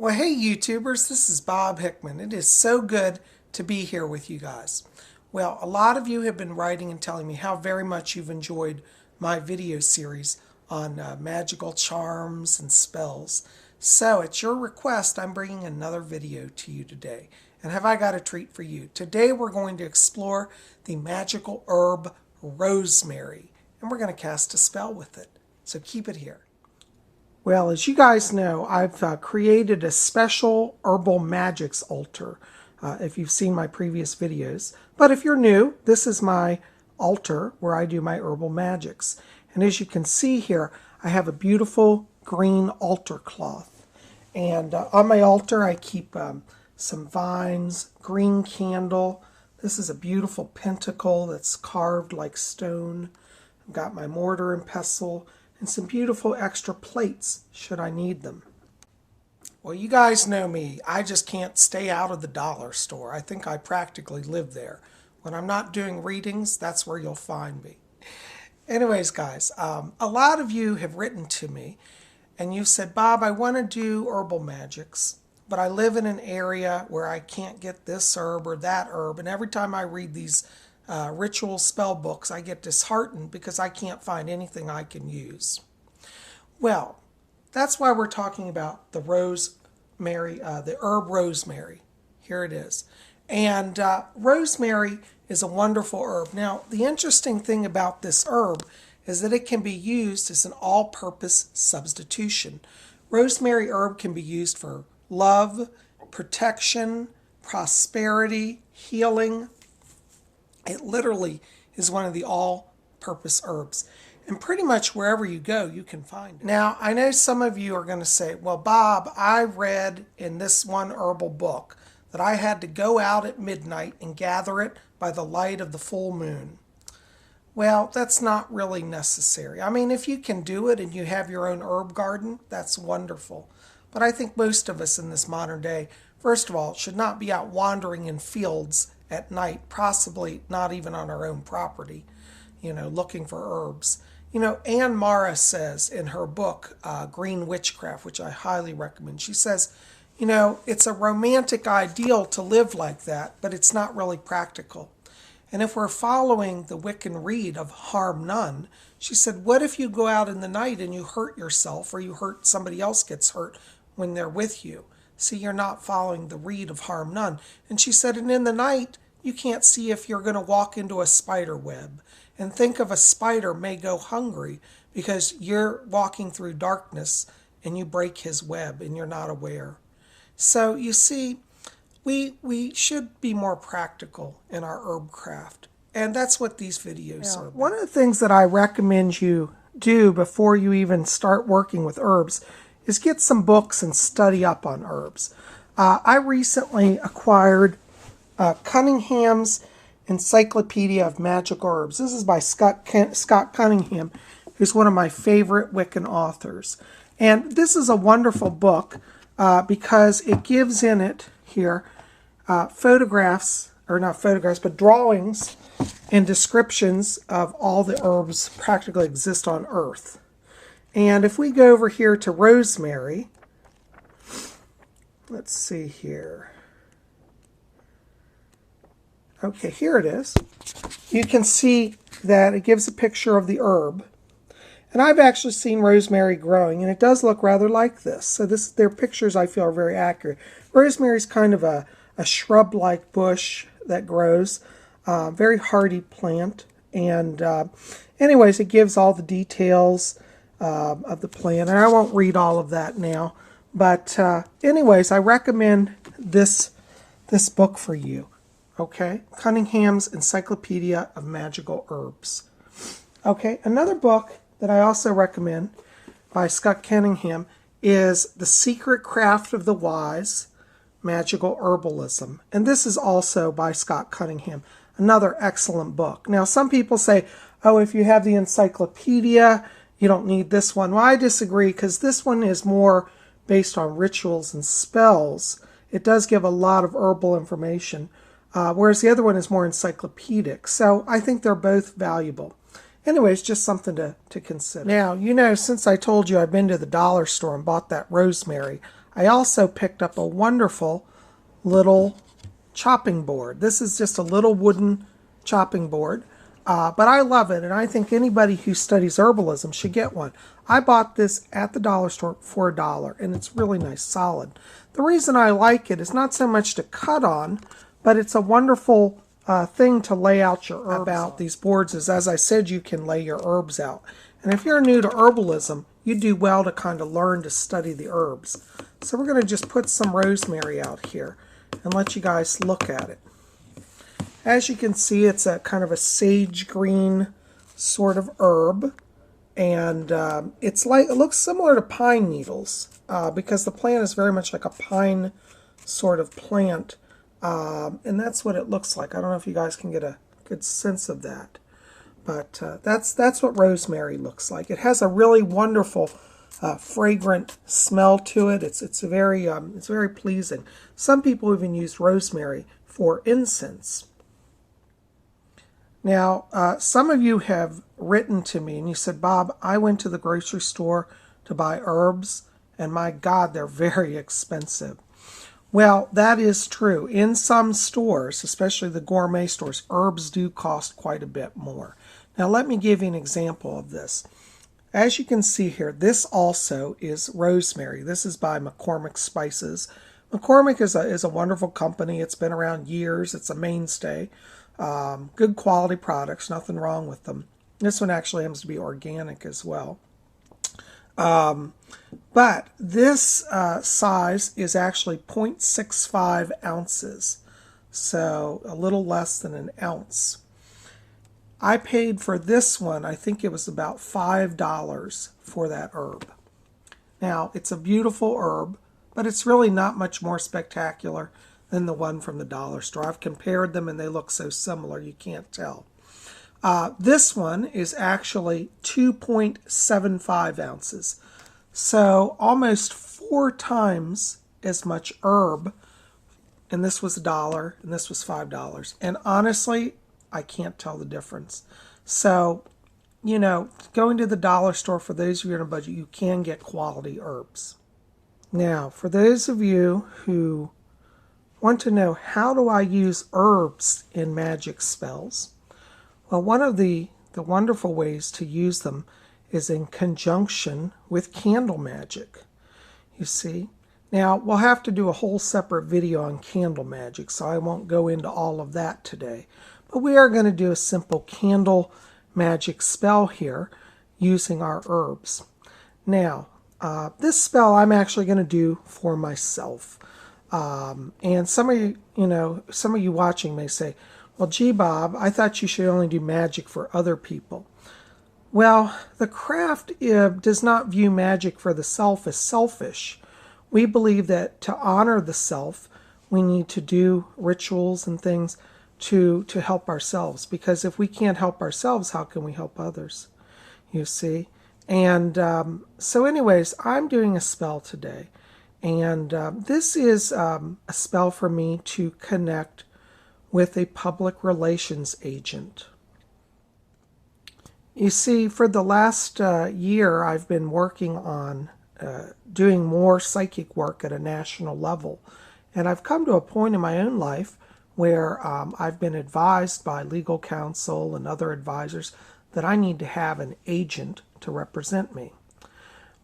Well, hey YouTubers, this is Bob Hickman. It is so good to be here with you guys. Well, a lot of you have been writing and telling me how very much you've enjoyed my video series on magical charms and spells. So, at your request, I'm bringing another video to you today. And have I got a treat for you? Today we're going to explore the magical herb rosemary. And we're going to cast a spell with it. So keep it here. Well, as you guys know, I've created a special Herbal Magics altar, if you've seen my previous videos. But if you're new, this is my altar where I do my Herbal Magics. And as you can see here, I have a beautiful green altar cloth. And on my altar, I keep some vines, green candle. This is a beautiful pentacle that's carved like stone. I've got my mortar and pestle, and some beautiful extra plates should I need them. Well, you guys know me. I just can't stay out of the dollar store. I think I practically live there. When I'm not doing readings, that's where you'll find me. Anyways, guys, a lot of you have written to me and you've said, Bob, I want to do herbal magics, but I live in an area where I can't get this herb or that herb. And every time I read these ritual spell books, I get disheartened because I can't find anything I can use. Well, that's why we're talking about the rosemary, the herb rosemary. Here it is. And rosemary is a wonderful herb. Now, the interesting thing about this herb is that it can be used as an all-purpose substitution. Rosemary herb can be used for love, protection, prosperity, healing. It literally is one of the all-purpose herbs. And pretty much wherever you go, you can find it. Now, I know some of you are going to say, well, Bob, I read in this one herbal book that I had to go out at midnight and gather it by the light of the full moon. Well, that's not really necessary. I mean, if you can do it and you have your own herb garden, that's wonderful. But I think most of us in this modern day, first of all, should not be out wandering in fields at night, possibly not even on our own property, looking for herbs. Anne Mara says in her book, Green Witchcraft, which I highly recommend, she says, it's a romantic ideal to live like that, but it's not really practical. And if we're following the Wiccan rede of harm none, she said, what if you go out in the night and you hurt yourself or you hurt somebody else gets hurt when they're with you? See, you're not following the rede of harm none. And she said, and in the night, you can't see if you're going to walk into a spider web. And think of a spider may go hungry because you're walking through darkness and you break his web and you're not aware. So you see, we should be more practical in our herb craft. And that's what these videos are about. One of the things that I recommend you do before you even start working with herbs is get some books and study up on herbs. I recently acquired Cunningham's Encyclopedia of Magical Herbs. This is by Scott Cunningham, who's one of my favorite Wiccan authors. And this is a wonderful book because it gives in it here photographs, or not photographs, but drawings and descriptions of all the herbs practically exist on Earth. And if we go over here to rosemary, let's see here. Okay, here it is. You can see that it gives a picture of the herb. And I've actually seen rosemary growing, and it does look rather like this. So their pictures, I feel, are very accurate. Rosemary is kind of a shrub-like bush that grows. Very hardy plant. And anyways, it gives all the details of the plant. And I won't read all of that now. But anyways, I recommend this book for you. Okay, Cunningham's Encyclopedia of Magical Herbs. Okay, another book that I also recommend by Scott Cunningham is The Secret Craft of the Wise, Magical Herbalism. And this is also by Scott Cunningham, another excellent book. Now, some people say, oh, if you have the encyclopedia, you don't need this one. Well, I disagree because this one is more based on rituals and spells. It does give a lot of herbal information. Whereas the other one is more encyclopedic. So I think they're both valuable. Anyways, just something to consider. Now, since I told you I've been to the dollar store and bought that rosemary, I also picked up a wonderful little chopping board. This is just a little wooden chopping board, but I love it, and I think anybody who studies herbalism should get one. I bought this at the dollar store for $1, and it's really nice, solid. The reason I like it is not so much to cut on, but it's a wonderful thing to lay out your herbs about on. These boards is, as I said, you can lay your herbs out. And if you're new to herbalism, you do well to kind of learn to study the herbs. So we're going to just put some rosemary out here and let you guys look at it. As you can see, it's a kind of a sage green sort of herb, and it looks similar to pine needles because the plant is very much like a pine sort of plant, and that's what it looks like. I don't know if you guys can get a good sense of that, but that's what rosemary looks like. It has a really wonderful fragrant smell to it. It's very pleasing. Some people even use rosemary for incense. Now, some of you have written to me and you said, Bob, I went to the grocery store to buy herbs, and my God, they're very expensive. Well, that is true. In some stores, especially the gourmet stores, herbs do cost quite a bit more. Now, let me give you an example of this. As you can see here, this also is rosemary. This is by McCormick Spices. McCormick is a wonderful company. It's been around years. It's a mainstay. Good quality products, nothing wrong with them. This one actually happens to be organic as well. But this size is actually 0.65 ounces, so a little less than an ounce. I paid for this one, I think it was about $5 for that herb. Now, it's a beautiful herb, but it's really not much more spectacular than the one from the dollar store. I've compared them and they look so similar, you can't tell. This one is actually 2.75 ounces. So almost 4 times as much herb. And this was $1 and this was $5. And honestly, I can't tell the difference. So, you know, going to the dollar store, for those of you on a budget, you can get quality herbs. Now, for those of you who want to know, how do I use herbs in magic spells? Well, one of the wonderful ways to use them is in conjunction with candle magic. You see? Now, we'll have to do a whole separate video on candle magic, so I won't go into all of that today. But we are going to do a simple candle magic spell here using our herbs. Now, this spell I'm actually going to do for myself. And some of you watching may say, well, gee, Bob, I thought you should only do magic for other people. Well, the craft does not view magic for the self as selfish. We believe that to honor the self, we need to do rituals and things to help ourselves. Because if we can't help ourselves, how can we help others? You see? And so anyways, I'm doing a spell today. And this is a spell for me to connect with a public relations agent. You see, for the last year, I've been working on doing more psychic work at a national level. And I've come to a point in my own life where I've been advised by legal counsel and other advisors that I need to have an agent to represent me.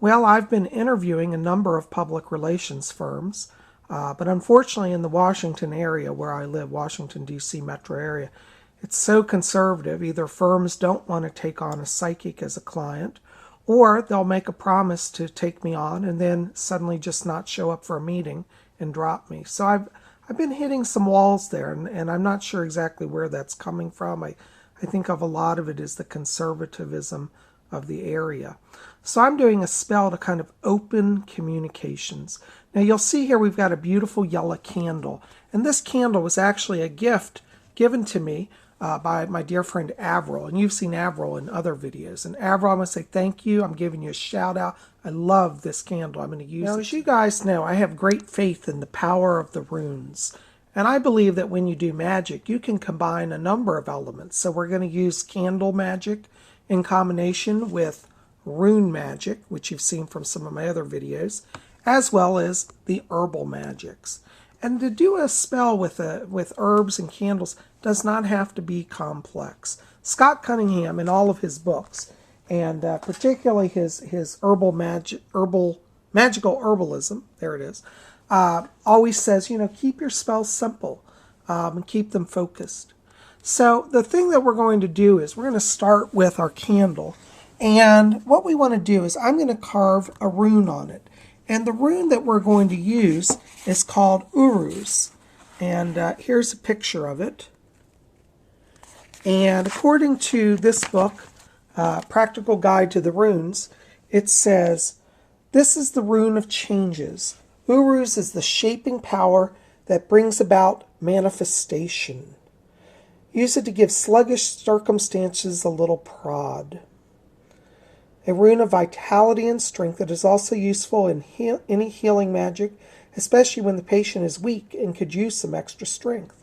Well, I've been interviewing a number of public relations firms, but unfortunately in the Washington area where I live, Washington, D.C. metro area, it's so conservative. Either firms don't want to take on a psychic as a client, or they'll make a promise to take me on and then suddenly just not show up for a meeting and drop me. So I've been hitting some walls there, and I'm not sure exactly where that's coming from. I think of a lot of it as the conservatism of the area. So I'm doing a spell to kind of open communications. Now you'll see here we've got a beautiful yellow candle, and this candle was actually a gift given to me by my dear friend Avril, and you've seen Avril in other videos. And Avril, I'm going to say thank you. I'm giving you a shout out. I love this candle. I'm going to use it. Now, as you guys know, I have great faith in the power of the runes. And I believe that when you do magic, you can combine a number of elements. So we're going to use candle magic in combination with rune magic, which you've seen from some of my other videos, as well as the herbal magics. And to do a spell with herbs and candles does not have to be complex. Scott Cunningham, in all of his books, and particularly his magical herbalism, there it is, always says, keep your spells simple and keep them focused. So the thing that we're going to do is we're going to start with our candle. And what we want to do is I'm going to carve a rune on it. And the rune that we're going to use is called Uruz. And here's a picture of it. And according to this book, Practical Guide to the Runes, it says, this is the rune of changes. Uruz is the shaping power that brings about manifestation. Use it to give sluggish circumstances a little prod. A rune of vitality and strength that is also useful in any healing magic, especially when the patient is weak and could use some extra strength.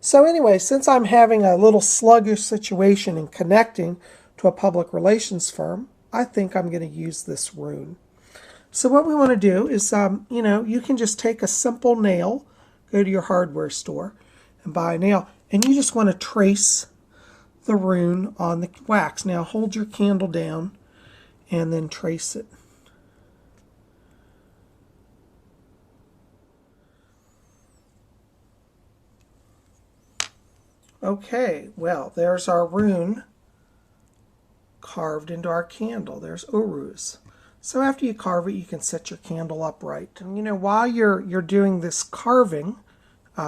So anyway, since I'm having a little sluggish situation in connecting to a public relations firm, I think I'm going to use this rune. So what we want to do is, you can just take a simple nail, go to your hardware store and buy a nail, and you just want to trace the rune on the wax. Now hold your candle down and then trace it. Okay, well, there's our rune carved into our candle. There's Uruz. So after you carve it, you can set your candle upright. And while you're doing this carving,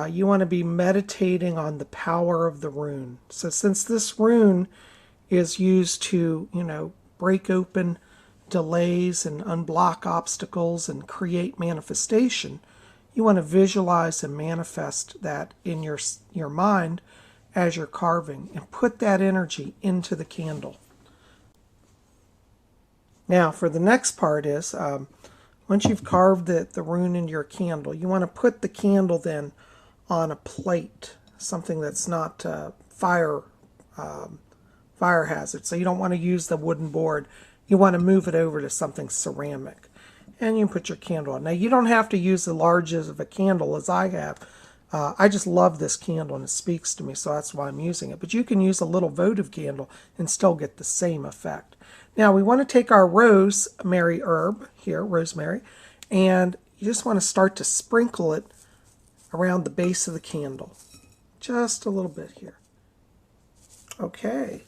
you want to be meditating on the power of the rune. So since this rune is used to, break open delays and unblock obstacles and create manifestation, you want to visualize and manifest that in your mind as you're carving and put that energy into the candle. Now for the next part is, once you've carved the rune into your candle, you want to put the candle then on a plate, something that's not fire hazard. So you don't want to use the wooden board. You want to move it over to something ceramic. And you can put your candle on. Now you don't have to use the largest of a candle as I have. I just love this candle and it speaks to me, so that's why I'm using it. But you can use a little votive candle and still get the same effect. Now we want to take our rosemary herb here, rosemary, and you just want to start to sprinkle it around the base of the candle. Just a little bit here. Okay.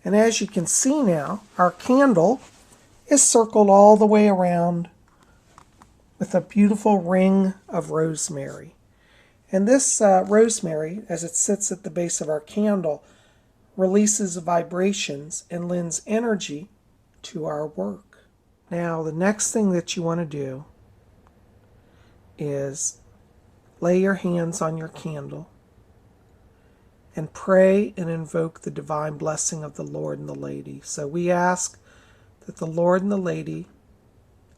And as you can see now, our candle is circled all the way around with a beautiful ring of rosemary. And this rosemary, as it sits at the base of our candle, releases vibrations and lends energy to our work. Now, the next thing that you want to do is lay your hands on your candle and pray and invoke the divine blessing of the Lord and the Lady. So we ask that the Lord and the Lady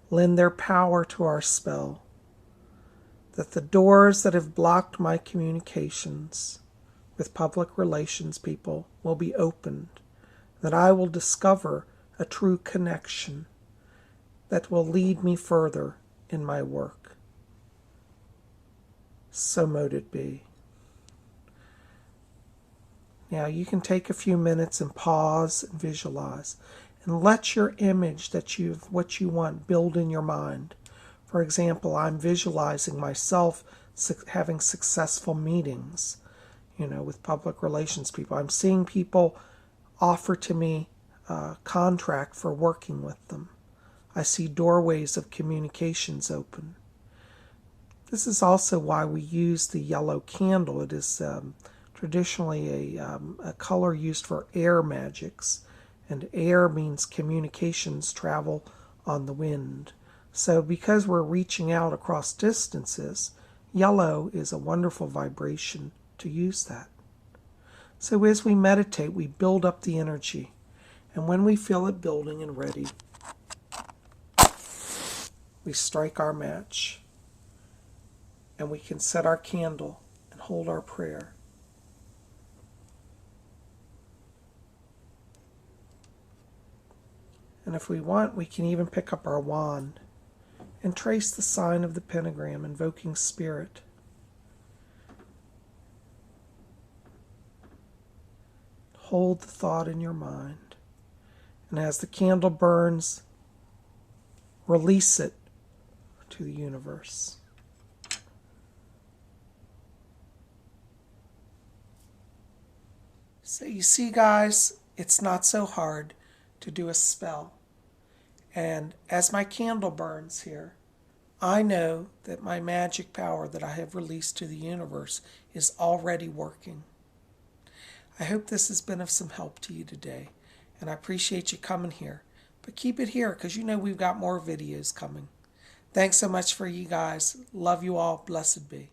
lend their power to our spell, that the doors that have blocked my communications with public relations people will be opened, that I will discover a true connection that will lead me further in my work. So mote it be. Now you can take a few minutes and pause and visualize and let your image what you want build in your mind. For example, I'm visualizing myself having successful meetings, with public relations people. I'm seeing people offer to me a contract for working with them. I see doorways of communications open. This is also why we use the yellow candle. It is traditionally a color used for air magics, and air means communications travel on the wind. So because we're reaching out across distances, yellow is a wonderful vibration to use that. So as we meditate, we build up the energy, and when we feel it building and ready, we strike our match, and we can set our candle and hold our prayer. And if we want, we can even pick up our wand and trace the sign of the pentagram, invoking spirit. Hold the thought in your mind, and as the candle burns, release it to the universe. So you see, guys, it's not so hard to do a spell. And as my candle burns here, I know that my magic power that I have released to the universe is already working. I hope this has been of some help to you today, and I appreciate you coming here. But keep it here, because you know we've got more videos coming. Thanks so much for you guys. Love you all. Blessed be.